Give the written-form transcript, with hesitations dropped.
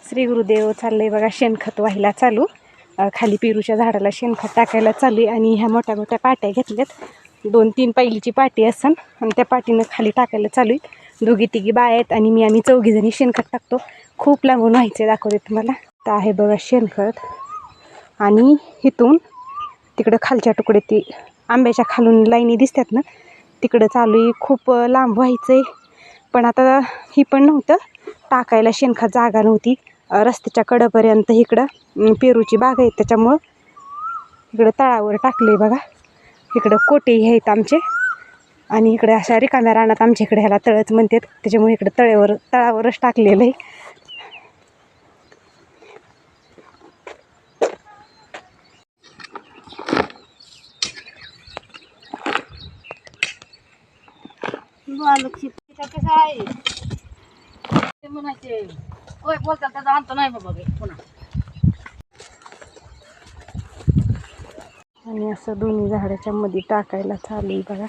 श्री गुरुदेव चाललंय बघा शेणखत व्हायला चालू. खाली पेरूच्या झाडाला शेणखत टाकायला चालू आहे. आणि ह्या मोठ्या मोठ्या पाट्या घेतल्यात, 2-3 पायलीची पाटी असन आणि त्या पाटीनं खाली टाकायला चालू आहे. 2-3 बाया आहेत आणि आम्ही 4 जणी शेणखत टाकतो. खूप लांबून व्हायचे दाखवते तुम्हाला. तर आहे बघा शेणखत. आणि इथून तिकडं खालच्या तुकडे ती आंब्याच्या खालून लाईनी दिसतात ना, तिकडं चालू आहे. खूप लांब व्हायचं आहे, पण आता ही पण नव्हतं टाकायला शेणखत, जागा नव्हती. रस्त्याच्या कडेपर्यंत इकडं पेरूची बाग आहे, त्याच्यामुळं इकडं तळावर टाकले बघा. इकडं कोटेही आहेत आमचे आणि इकडे अशा रिकाम्या रानात आमच्या इकडे ह्याला तळच म्हणतात, त्याच्यामुळे इकडं तळावरच टाकलेलं आहे. कसं आहे ते म्हणायचे होय बोलतात त्याचा अंत नाही बाबा पुन्हा. आणि असं दोन्ही झाडाच्या मध्ये टाकायला चालू आहे बघा.